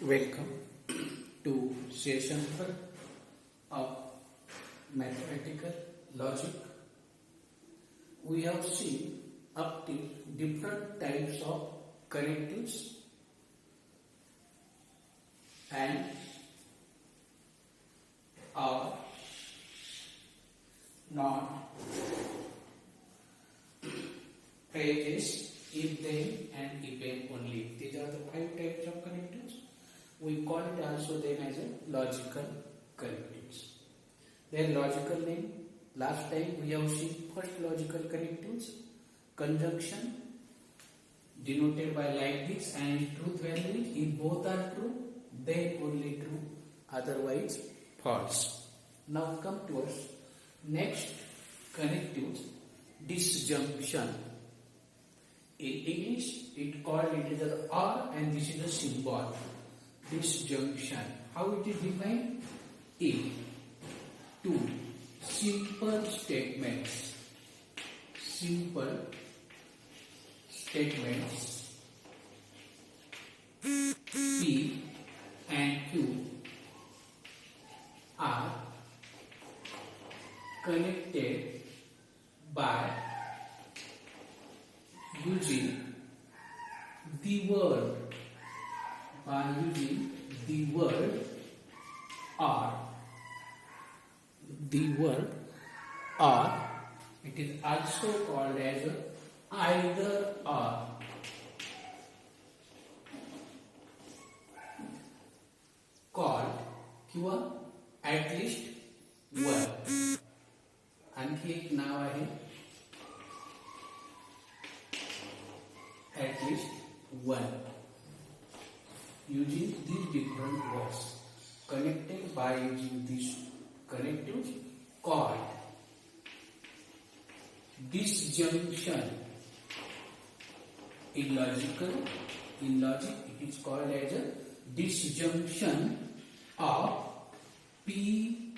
Welcome to session 1 of mathematical logic. We have seen up to different types of connectives and are not phrases if then and if then only. These are the 5 types of connectives. We call it also then as a logical connectives. Their logical name, last time we have seen first logical connectives, conjunction denoted by like this and truth value. If both are true, then only true, otherwise false. Now come to us next connectives, disjunction. In English it called it is a or and this is a symbol. Disjunction. How it is defined? If two simple statements P and Q are connected by using the word or it is also called as either or. Called किंवा at least one. आणखी एक नाव आहे at least one. Using these different words connected by using these connectives called disjunction. In logic it is called as a disjunction of P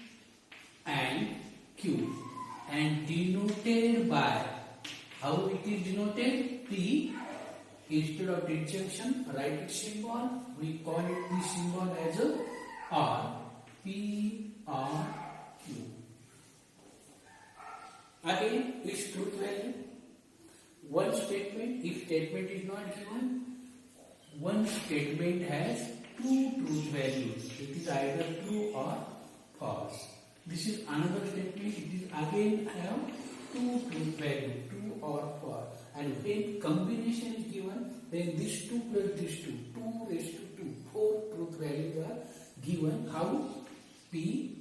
and Q and denoted by, how it is denoted? P. Instead of disjunction, write its symbol. We call it the symbol as a R. P R Q. Again, its truth value. One statement, if statement is not given, one statement has two truth values. It is either true or false. This is another statement. It is again have two truth values, true or false. And when combination is given, then this 2 plus this 2, 2 raised to 2, 4 truth values are given. How? P,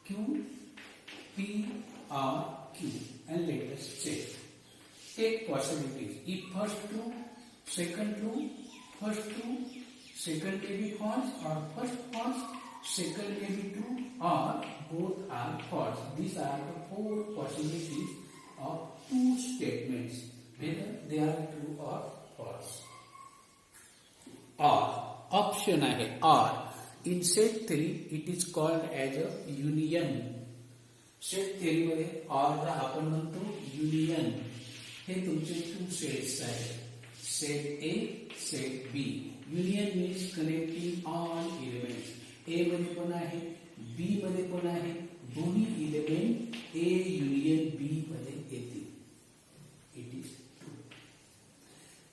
Q, P, R, Q. And let us check. Take possibilities. If first true, second true, first true, second may be false, or first false, second may be true, or both are false. These are the 4 possibilities of 2 statements, whether they are true or false. Or option आहे or. In set theory it is called as a union. Set theory मध्ये or ला आपण म्हणतो union. हे तुमचे 2 sets आहेत, set A, set B. Union means connecting all elements. A मध्ये पण आहे, बी मध्ये पण आहे. दोन्ही एलिमेंट ए युनियन बी मध्ये येतील. It is true.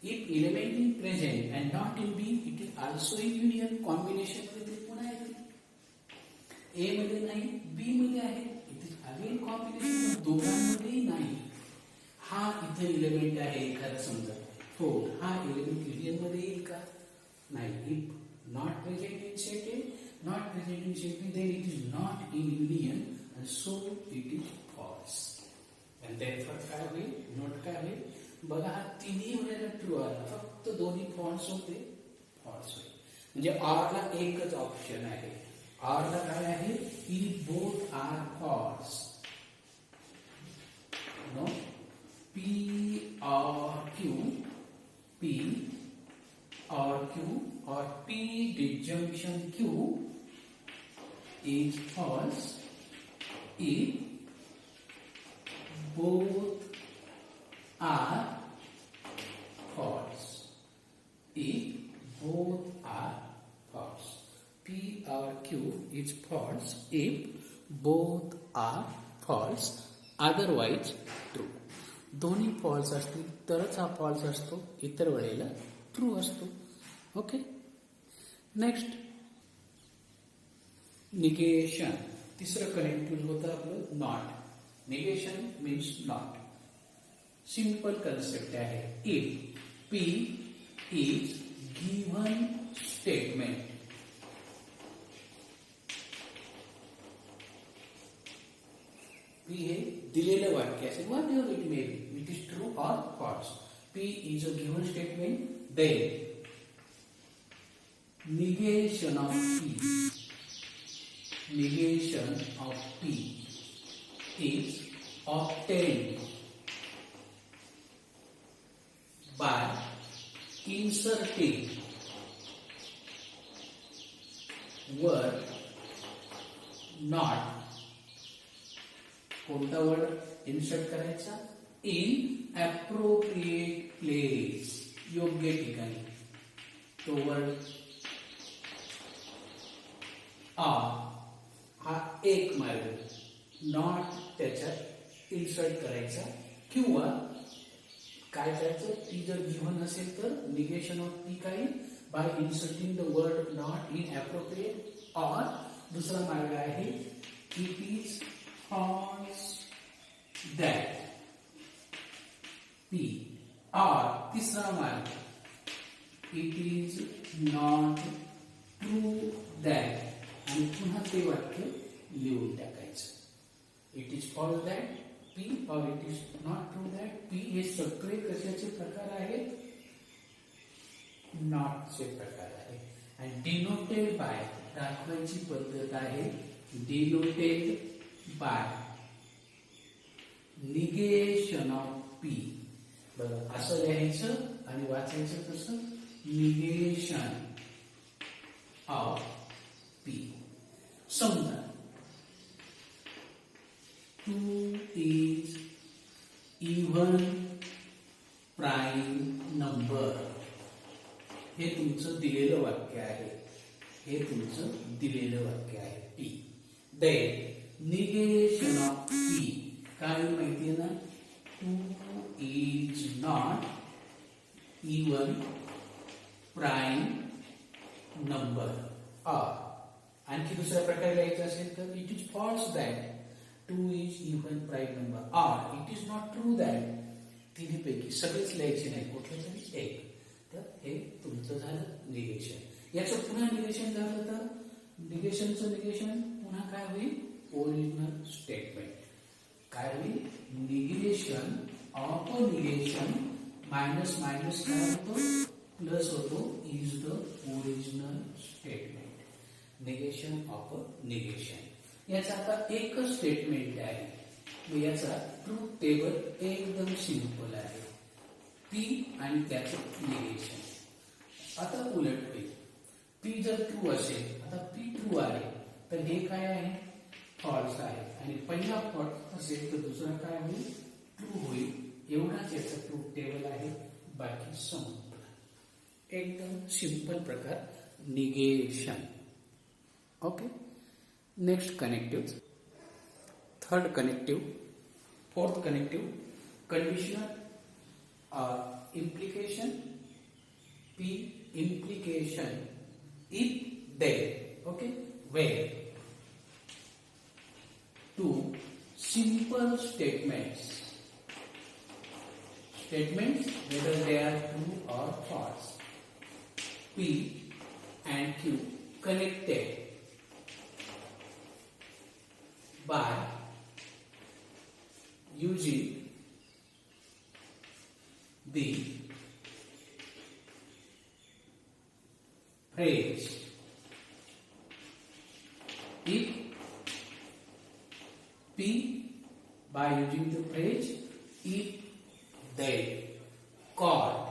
If element is present and not in B, it is also a union. Combination मध्ये पुन्हा येते. A मध्ये नाही, B मध्ये आहे. It is again combination. दोघांमध्ये नाही. हा इथे एलिमेंट आहे एखादा समजा 4. हा एलिमेंट युनियन मध्ये येईल का? नाही. If not present in set A, not present in set B, then it is not in union and so it is false. And therefore काय होईल? नोट काय होईल? बघा हा तिन्ही वेळेला ट्रू आला, फक्त दोन्ही फॉल्स होते, फॉल्स होईल. म्हणजे आर ला एकच ऑप्शन आहे. आर ला काय आहे? If both are false. No P or Q, P or Q or P disjunction Q is false if both are false. If both are false. P or Q is false if both are false, otherwise true. दोन्ही false असतील तरच हा false असतो, इतर वेळेला true असतो. Okay. Next negation. तिसरं connective होतं आपलं not. Negation means not. Simple concept आहे. If P is given statement, P हे दिलेलं वाक्य असेल, what ever it may be, it is true or false. P is a given statement, then negation of P is obtained by inserting word not. कोणता word insert करायचा? In appropriate place, योग्य ठिकाणी. तो word हा एक मार्ग, not त्याच्यात insert करायचा. किंवा काय करायचं? ती जर गिव्हन असेल तर निगेशन ऑफ पी काय? By inserting the word not in appropriate. Or दुसरा मार्ग आहे it is false that P. और तीसरा मार्ग it is not true that, आणि पुन्हा ते वाक्य लिहून टाकायचं. It is false that P or it is not true that P हे सगळे कशाचे प्रकार आहेत? नॉट चे प्रकार आहे. आणि डिनोटेड बाय दाखवायची पद्धत आहे denoted by negation of P. बरं, असं लिहायचं आणि वाचायचं कसं? negation of P. समजा 2 is even prime number. हे तुमचं दिलेलं वाक्य आहे. हे तुमचं दिलेलं वाक्य आहे P. Then negation of P काय माहिती ना? 2 is not even prime number. आणखी दुसऱ्या प्रकारे लिहायचं असेल तर it is false that 2 is even prime number. or it is not true that. तिन्हीपैकी सगळेच लिहायचे नाही, कुठलं तरी एक. तर हे तुमचं झालं निगेशन. याचं पुन्हा निगेशन झालं तर निगेशनचं निगेशन पुन्हा काय होईल? Original statement. काय होईल? Negation of a negation minus minus काय होतो? प्लस होतो, is the original statement. Negation of a negation. याचा आता एकच स्टेटमेंट आहे. याचा ट्रूथ टेबल एकदम सिंपल आहे. पी आणि त्याचं निगेशन. आता उलट होईल. पी जर ट्रू असेल, आता पी ट्रू आहे तर हे काय आहे? फॉल्स आहे. आणि पहिला फॉल्स असेल तर दुसरा काय होईल? ट्रू होईल. एवढाच याचा ट्रूथ टेबल आहे, बाकी संपलं. एकदम सिंपल प्रकार negation. Okay. Next connective. Third connective. Fourth connective conditional implication. P implication if there. Okay. Where two simple statements whether they are true or false, P and Q connected by using the phrase if P by using the phrase if they called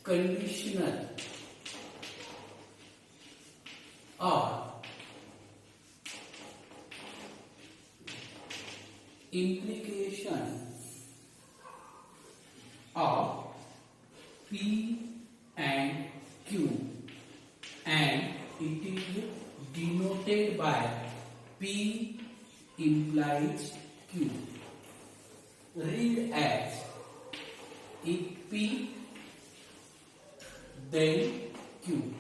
conditional or implication of P and Q denoted by P implies Q. Read as if P then Q,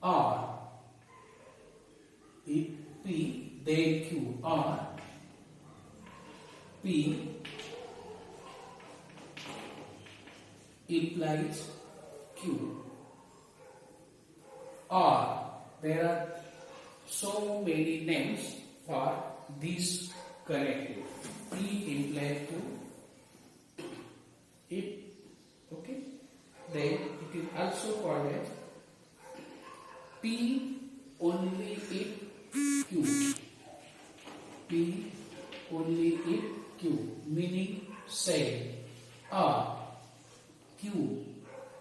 or if P then Q, or P implies Q, or there are so many names for this connective. P implies Q. It okay. Then it is also called as P only if Q. P only if Q, meaning say, or Q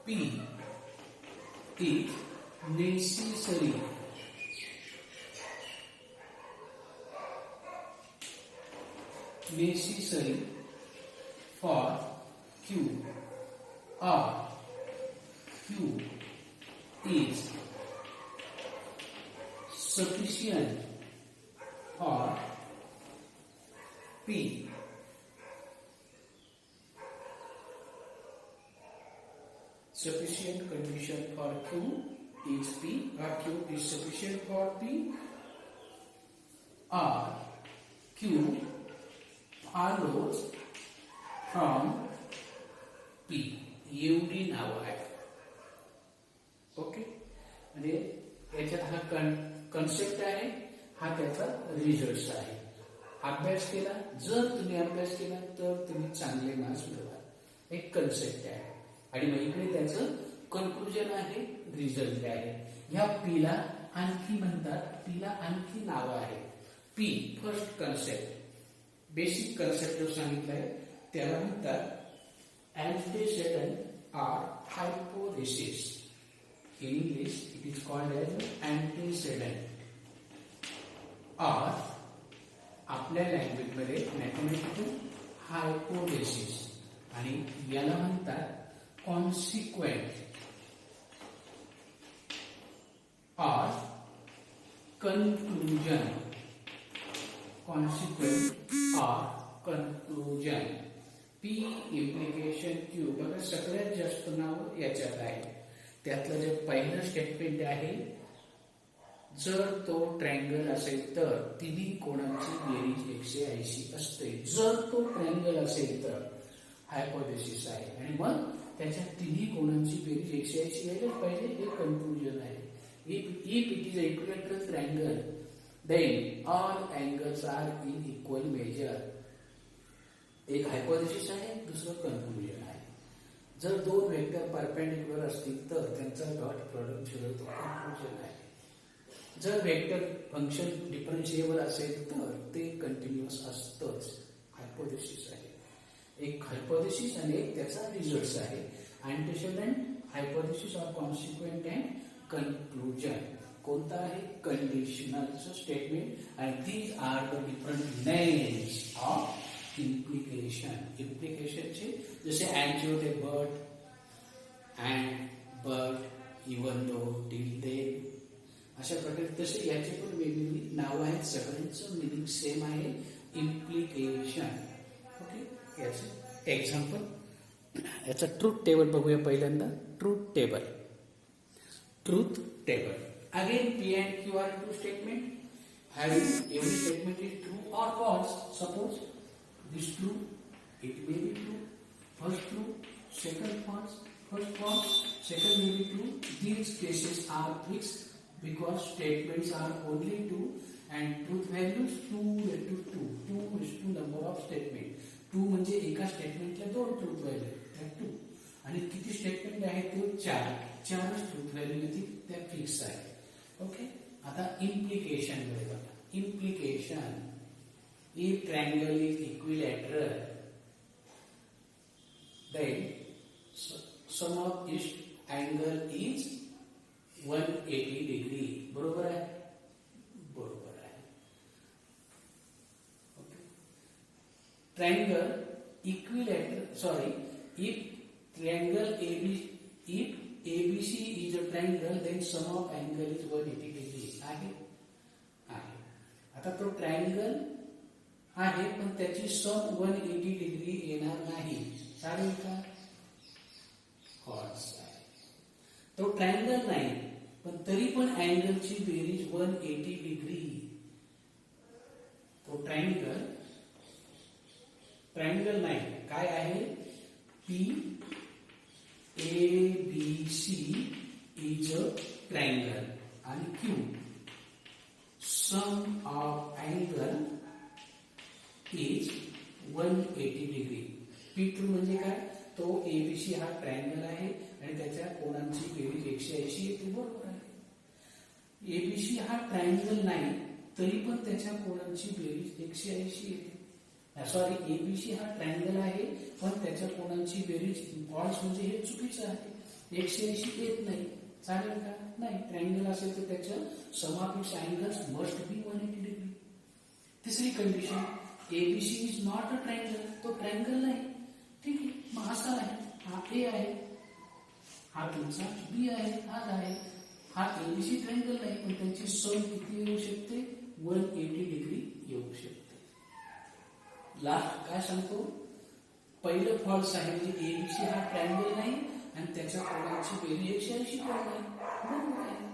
P is necessary for Q, or Q is sufficient for P. Sufficient condition for Q is P, or Q is sufficient for P, or Q follows from P. एवढी नाव आहे. Okay, म्हणजे याच्यात हा concept आहे, हा त्याचा result आहे. अभ्यास केला, जर तुम्ही अभ्यास केला तर तुम्ही चांगले मार्क्स मिळवा. एक कन्सेप्ट आहे आणि मग इकडे त्याचं कन्क्लुजन आहे, रिझल्ट आहे. ह्या पीला आणखी म्हणतात, पीला आणखी नाव आहे. P first concept, basic concept जो सांगितलाय त्याला म्हणतात antecedent or hypothesis. In English it is called as antecedent, or आपल्या लँग्वेज मध्ये मॅथमॅटिकल हायपोथेसिस, आणि याला म्हणतात consequent or conclusion. Consequent or conclusion. P implication Q. बघा सगळ्यात जास्त नाव याच्यात आहे. त्यातलं जे पहिलं स्टेटमेंट आहे, जर तो ट्रायंगल असेल तर तिन्ही कोणांची बेरीज 180 असते. जर तो ट्रायंगल असेल तर हायपोथेसिस आहे, आणि मग त्याच्या तिन्ही कोणांची बेरीज 180 यायलाच पाहिजे. हे कन्क्लुजन आहे. If it is an equilateral triangle, then all angles are in equal measure. एक हायपोथेसिस आहे, दुसरं कन्क्लुजन आहे. जर दोन वेक्टर परपेंडिक्युलर असतील तर त्यांचा डॉट प्रोडक्ट शोधतो, कन्क्लुजन आहे. जर वेक्टर फंक्शन डिफरन्शिएबल असेल तर ते कंटिन्युअस असतंच, हायपोथेसिस आहे. एक हायपोथेसिस आणि एक त्याचा रिझल्ट आहे. Antecedent, hypothesis or consequent and conclusion. कोणता आहे? कंडिशनलचं statement. And these are the different names of implication. इम्प्लिकेशनचे जसे अँडचे होते but, and, but, even though, till they, अशा प्रकारे तसे याचे पण वेगवेगळी नावं आहेत. सगळ्यांचं मिनिंग सेम आहे, इम्प्लिकेशन. ओके, याचं एक्झाम्पल, याचा ट्रूथ टेबल बघूया पहिल्यांदा. Truth table. Truth table. Again, P and Q are two statements. Having every statement is true or false. Suppose this true, it may be true. First true, second false. First false, second may be true. These cases are fixed because statements are only two, and truth values 2:2. 2 is to number of statement. 2 म्हणजे एका स्टेटमेंटला दोन truth value, त्या 2. आणि किती statement आहे ते 4. 4च truth value येतील, त्या फिक्स आहे. ओके, आता इम्प्लिकेशन मध्ये बघा. Implication, if triangle is equilateral then sum of its angle is 180 degree. बरोबर आहे? बरोबर आहे. Okay, triangle equilateral, sorry, if triangle if ABC is a triangle, then sum of angle is 180 degree. आहे? आता तो ट्रायंगल आहे पण त्याची सम 180 डिग्री येणार नाही, चालेल का? फॉल्स आहे. तो ट्रायंगल नाही पण तरी पण अँगलची बेरीज 180 डिग्री. तो ट्रायंगल नाही, काय आहे? P A B C is a triangle आणि Q sum of angle is 180 degree. P2 म्हणजे काय? तो एबीसी हा ट्रायंगल आहे आणि त्याच्या कोणांची बेरीज 180 येते, बरोबर आहे. एबीसी हा ट्रायंगल नाही तरी पण त्याच्या कोणांची बेरीज 180 येते. सॉरी, एबीसी हा ट्रायंगल आहे पण त्याच्या कोणांची बेरीज फॉल्स म्हणजे हे चुकीचं आहे, 180 येत नाही, चालेल का? नाही. ट्रायंगल असेल तर त्याच्या sum of its angles must be 180 degree. तिसरी condition, ABC is not a triangle. तो ट्रायंगल नाही, ठीक आहे. मग असा आहे, हा ए आहे, हा तुमचा बी आहे, हा आहे. हा एबीसी ट्रायंगल नाही पण त्यांची सम किती येऊ शकते? 180 डिग्री येऊ शकते. लास्ट काय सांगतो? पहिलं फॉल्स आहे म्हणजे एबीसी हा ट्रायंगल नाही आणि त्याच्या कोणाची बेरीज 180 नाही, बरोबर आहे.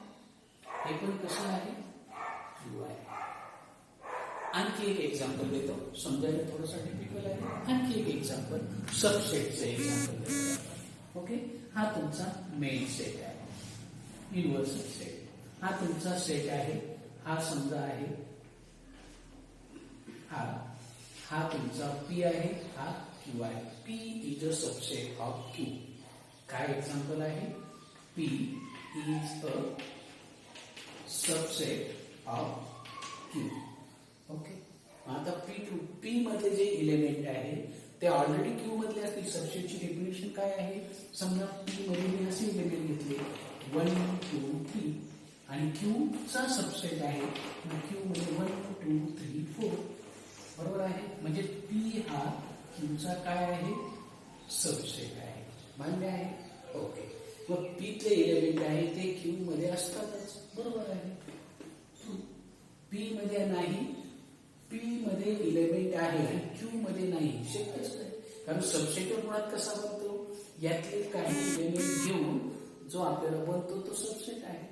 हे पण कसं आहे? ट्रू आहे. आणखी एक एक्झाम्पल देतो, समजायला थोडंसं डिफिकल्ट आहे. आणखी एक एक्झाम्पल, सबसेटचं एक्झाम्पल देतो. ओके, हा तुमचा मेन सेट आहे, युनिव्हर्सल सेट. हा तुमचा सेट आहे, हा समजा आहे, हा तुमचा पी आहे, हा क्यू आहे. P is a subset of Q. काय एक्झाम्पल आहे? P is a subset of Q. Okay, आता पी मध्ये जे इलेमेंट आहे ते ऑलरेडी क्यू मधले असतील. सबसेटची डेफिनेशन काय आहे? समजा पी मध्ये मी असे इलेमेंट घेतले 1 2 3 आणि क्यू चा सबसेट आहे, क्यू मध्ये 1 2 3 4, बरोबर आहे. म्हणजे पी हा क्यू चा काय आहे? सबसेट आहे. मान्य आहे? ओके. मग पी तले इलेमेंट आहे ते क्यू मध्ये असतातच, बरोबर आहे. पी मध्ये नाही, पी मध्ये इलेमेंट आहे आणि क्यू मध्ये नाही, शक्यच नाही. कारण सबसेट मुळात कसा बनतो? यातले काही इलेमेंट घेऊन जो आपल्याला बनतो तो सबसेट आहे,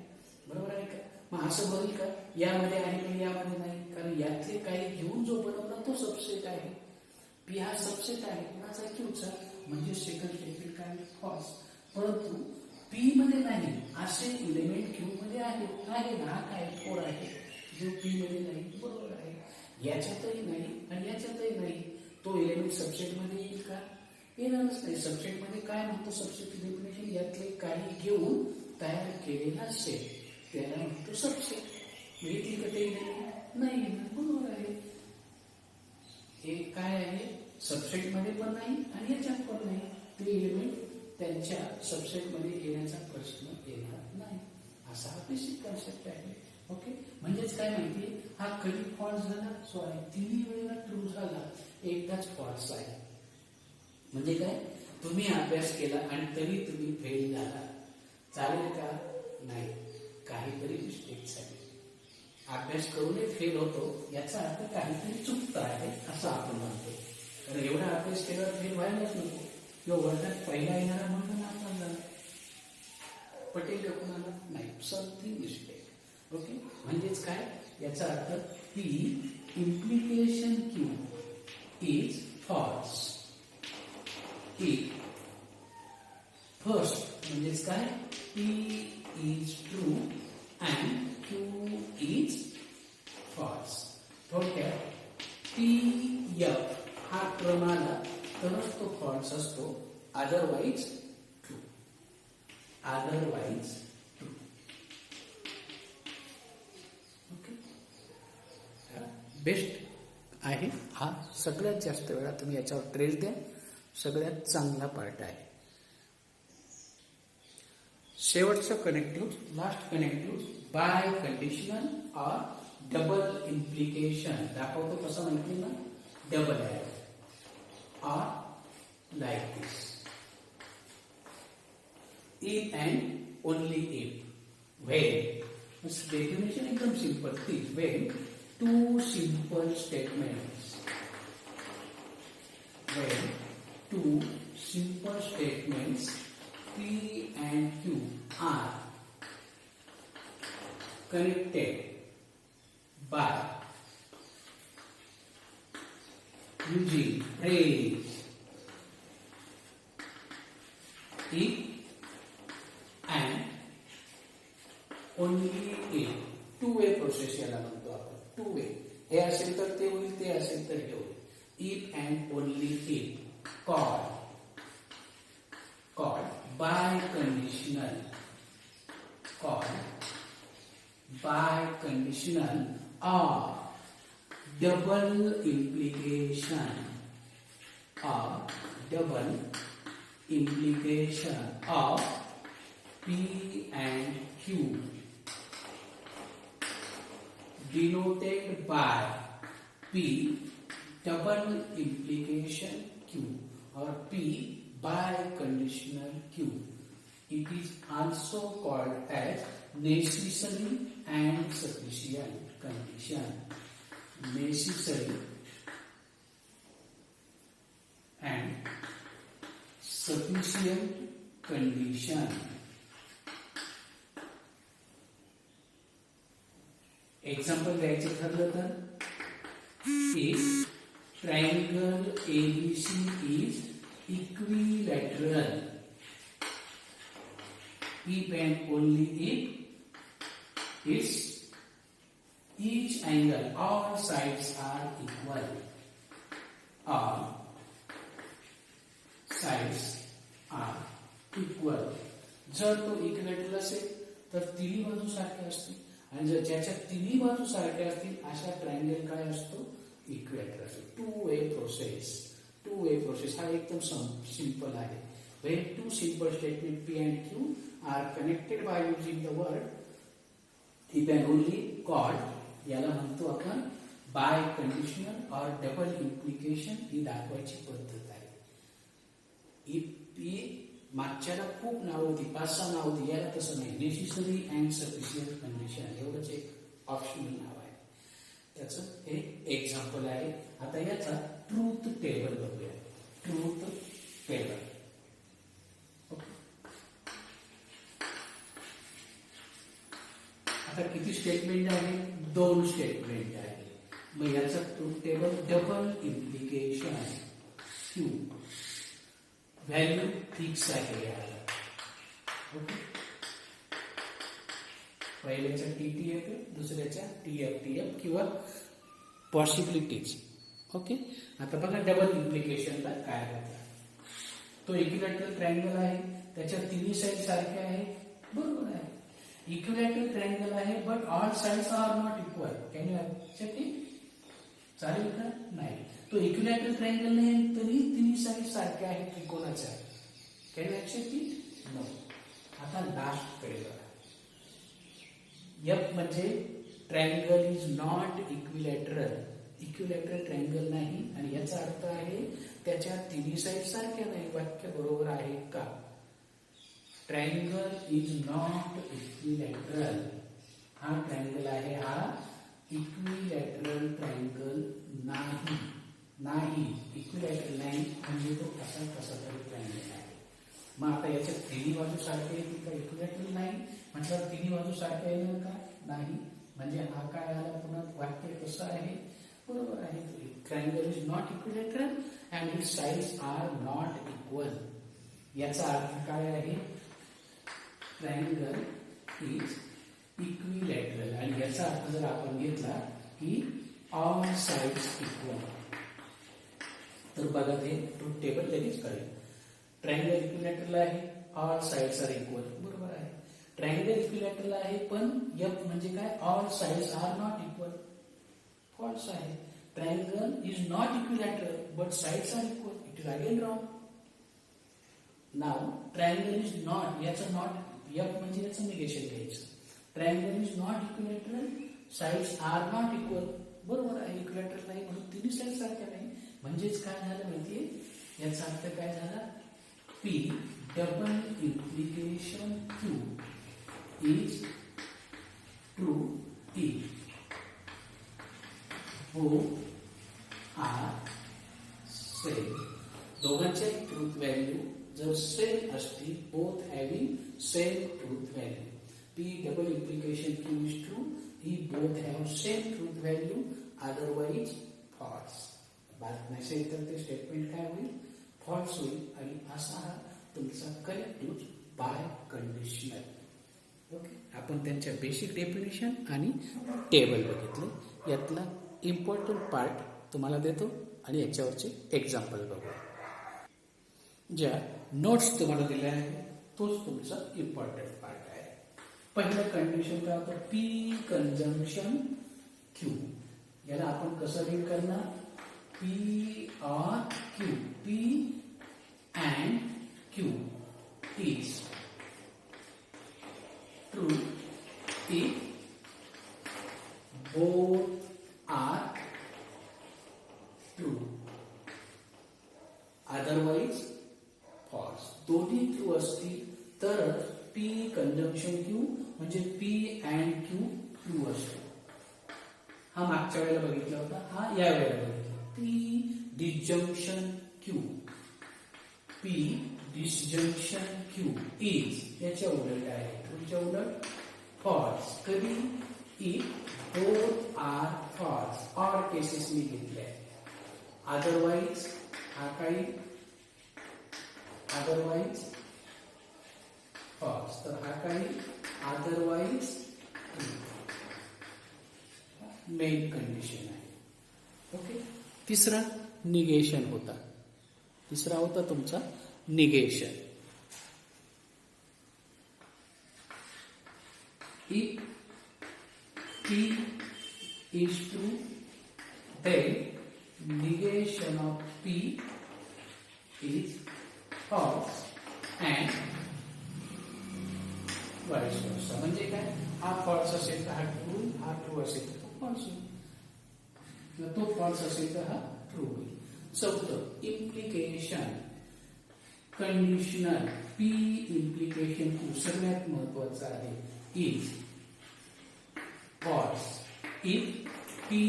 बरोबर आहे का? मग असं बनेल का यामध्ये आहे पण यामध्ये नाही? कारण यातले काही घेऊन जो बनवला तो सबसेट आहे. पी हा सबसेट आहे कुणाचा? क्यूचा. म्हणजे सेकंड स्टेटमेंट काय? फॉल्स. परंतु पी मध्ये नाही असे इलेमेंट क्यू मध्ये आहे ना, काय 4 आहे जो पी मध्ये नाही, बरोबर आहे. याच्यातही नाही आणि याच्यातही नाही, तो एलिमेंट सबसेट मध्ये येईल का? येणारच नाही. सबसेट मध्ये काय म्हणतो? सबसेट डेफिनेशन, यातले काही घेऊन तयार केलेला सेट त्याला म्हणतो सबसेट. येतील का ते एलिमेंट? नाही येणार, बरोबर आहे. हे काय आहे? सबसेट मध्ये पण नाही आणि याच्यात पण नाही. ते एलिमेंट त्यांच्या सबसेट मध्ये येण्याचा प्रश्न येणार नाही, असा हा बेसिक कन्सेप्ट आहे. ओके, म्हणजेच काय माहिती, हा कधी फॉल्स झाला? सॉरी, तिन्ही वेळेला ट्रू झाला, एकदाच फॉल्स आहे. म्हणजे काय? तुम्ही अभ्यास केला आणि तरी तुम्ही फेल झाला, चालेल का? नाही, काहीतरी मिस्टेक झाली. अभ्यास करूनही फेल होतो याचा अर्थ काहीतरी चुकतं आहे असं आपण म्हणतो. कारण एवढा अभ्यास केल्यावर फेल व्हायलाच नको. किंवा वर्गात पहिला येणारा म्हणून नापास झाला, पटेल का कुणाला? नाही, समथिंग मिस्टेक. ओके, म्हणजेच काय? याचा अर्थ P implication Q is false if first, म्हणजेच काय? P is true and Q is false. थोडक्यात पी एफ हा क्रम आला तरच तो फॉल्स असतो, otherwise true. Otherwise true. Okay, best आहे हा. सगळ्यात जास्त वेळा तुम्ही याच्यावर ट्रेस द्या, सगळ्यात चांगला पार्ट आहे. शेवटचं connective, last connective, biconditional or double implication दाखवतो. कसं माहिती ना? डबल आहे or like this. If and only if. When. This definition एकदम simple. When two simple statements. When two simple statements P and Q are connected by using phrase if and only if. Two way process याला म्हणतो आपण. Two way. हे असेल तर ते होईल, ते असेल तर हे होईल. If and only if called biconditional or double implication of P and Q denoted by P double implication Q or P biconditional Q. It is also called as necessary and sufficient condition. Necessary and sufficient condition. Example द्यायचं ठरलं तर if triangle ABC is equilateral, if and only if its each angle, all sides are equal. All sides are equal. जर तो equilateral असेल तर तिन्ही बाजू सारख्या असतील, आणि जर ज्याच्या तिन्ही बाजू सारख्या असतील अशा ट्रायंगल काय असतो? इक्विलॅटरल असतो. टू वे प्रोसेस हा एकदम सिंपल आहे. When two simple statements P and Q are connected by using the word if and only called, याला म्हणतो आपण by conditional or double implication ही दाखवायची पद्धत आहे. मागच्याला खूप नाव होती, 5-6 नाव होती, याला तसं नाही. नेसेसरी अँड सफिशियंट कंडिशन एवढंच एक ऑप्शनल नाव आहे. त्याचं हे एक्झाम्पल आहे. आता याचा ट्रूथ टेबल बघूया. ट्रूथ टेबल आता किती स्टेटमेंट आहे? 2 स्टेटमेंट आहे. मग याचा truth table double implication Q value fix आहे याला. ओके, पहिल्याचा TTF दुसऱ्याचा TF किंवा पॉसिबिलिटीज. ओके, आता बघा डबल इम्प्लिकेशनला काय होतं. तो इक्विलॅटरल ट्रायंगल आहे, त्याच्या तिन्ही साइड सारख्या आहे, बरोबर आहे. इक्विलॅटरल ट्रायंगल आहे but all sides are not equal. Can you accept it? चालेल का? नाही. तो इक्विलॅटरल ट्रायंगल नाही तरी तिन्ही साइड सारख्या आहेत त्रिकोणाच्या. Can you accept it? No. आता लास्ट कडे बघा. F म्हणजे triangle is not equilateral. Equilateral triangle नाही, आणि याचा अर्थ आहे त्याच्या तिन्ही साइड सारख्या नाही. वाक्य बरोबर आहे का? Triangle is not equilateral. हा ट्रायंगल आहे, हा इक्विलॅटरल ट्रायंगल नाही. इक्विलॅटरल नाही म्हणजे तो असा कसा तरी ट्रायंगल आहे. मग आता याच्या तिन्ही बाजू सारख्या येतील का? इक्विलॅटरल नाही म्हटलं तिन्ही बाजू सारख्या येणार का? नाही. म्हणजे हा काय आला? पुन्हा वाक्य कसं आहे? बरोबर आहे. Triangle is not equilateral and its sides are not equal. याचा अर्थ काय आहे? ट्रायंगल इज इक्विलॅटरल, आणि याचा अर्थ जर आपण घेतला की ऑल साइड्स इक्वल, तर बघा ते ट्रूथ टेबल लगेच कळेल. ट्रायंगल इक्विलॅटरल आहे, ऑल साइड्स आर इक्वल, बरोबर आहे. ट्रायंगल इक्विलॅटरल आहे पण F म्हणजे काय? All sides are not equal, false आहे. Triangle is not equilateral but sides are equal, it is again wrong. नाव ट्रायंगल इज नॉट, याचं नॉट F म्हणजे याचं निगेशन घ्यायचं. Triangle is not equilateral, sides are not equal, बरोबर आहे. Equilateral नाही म्हणून तिन्ही साइड सारख्या नाही. म्हणजेच काय झालं माहितीये? याचा अर्थ काय झाला? P double implication Q is true if who are same. दोघांचे ट्रूथ व्हॅल्यू जर सेम असतील, both having same truth value. P double implication Q is true if both have same truth value, otherwise false. बात नसेल तर ते statement काय होईल? False होईल. आणि असा हा तुमचा correct use by conditional. Okay, आपण त्यांच्या बेसिक डेफिनेशन आणि टेबल बघितले. यातला इम्पॉर्टंट पार्ट तुम्हाला देतो आणि याच्यावरचे एक्झाम्पल बघू. ज्या नोट्स तुम्हाला दिल्या आहेत तोच तुमचा इम्पॉर्टंट पार्ट आहे. पहिलं कंडिशन काय होतं? P conjunction Q. याला आपण कसं रीड करणार? P or Q. P and Q is true if both are true, otherwise false. दोन्ही ट्रू असतील तर पी कंजम्पशन क्यू म्हणजे पी अँड क्यू ट्रू असतो. हा मागच्या वेळेला बघितला होता, हा या वेळेला बघितला. P disjunction Q, P disjunction Q is याच्या उलट आहे. तुमच्या उलट फॉल्स. कधी? If both are false. Odd cases मी घेतल्या. अदरवाइज हा काही अदरवाइज फॉल्स. तर हा काही अदरवाइज मेन कंडिशन आहे. ओके. तिसरा निगेशन होता. तिसरा होता तुमचा negation. If P is true, then negation of P is false and vice versa. म्हणजे काय? हा फॉल्स असेल तर हा ट्रू, हा ट्रू असेल तर तो फॉल्स होईल. तो फॉल्स असेल तर हा ट्रू होईल. चौथं implication conditional. P implication Q सगळ्यात महत्वाचं आहे. Is false if P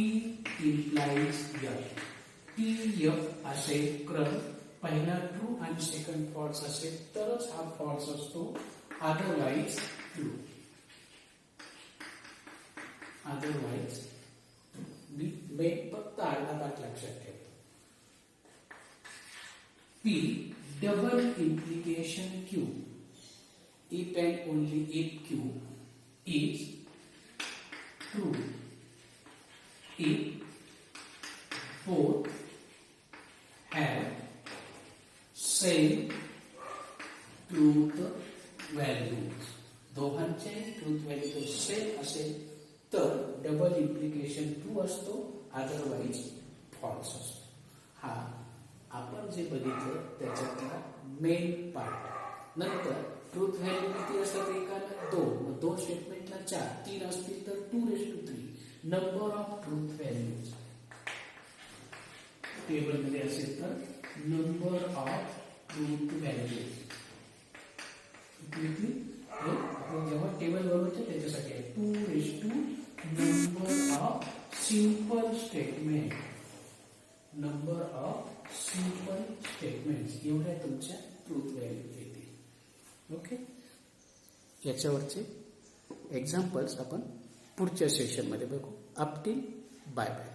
implies F. P F असेल क्रम पहिला ट्रू आणि सेकंड फॉल्स असेल तरच हा फॉल्स असतो. Otherwise true. अदरवाइज मी फक्त अर्धा पाठ लक्षात ठेवतो. P double implication Q if and only if Q is true if both have same truth values. दोघांचे ट्रूथ व्हॅल्यू सेम असेल तर डबल इम्प्लिकेशन ट्रू असतो, अदरवाइज फॉल्स असतो. हा आपण जे बघितलं त्याच्यातला मेन पार्ट. नंतर ट्रूथ व्हॅल्यू किती असतात? एकाला 2, 2 स्टेटमेंटला 4, 3 असतील तर 2⁻3. Number of truth values table मध्ये असेल तर नंबर ऑफ ट्रूथ व्हॅल्यूज. आपण जेव्हा टेबल बनवतो त्याच्यासाठी आहे 2:, number of simple statement. Number of simple statement एवढ्या तुमच्या ट्रूथ व्हॅल्यू येतील. ओके. याच्यावरचे एक्झाम्पल्स आपण पुढच्या सेशनमध्ये बघू. Up till bye bye.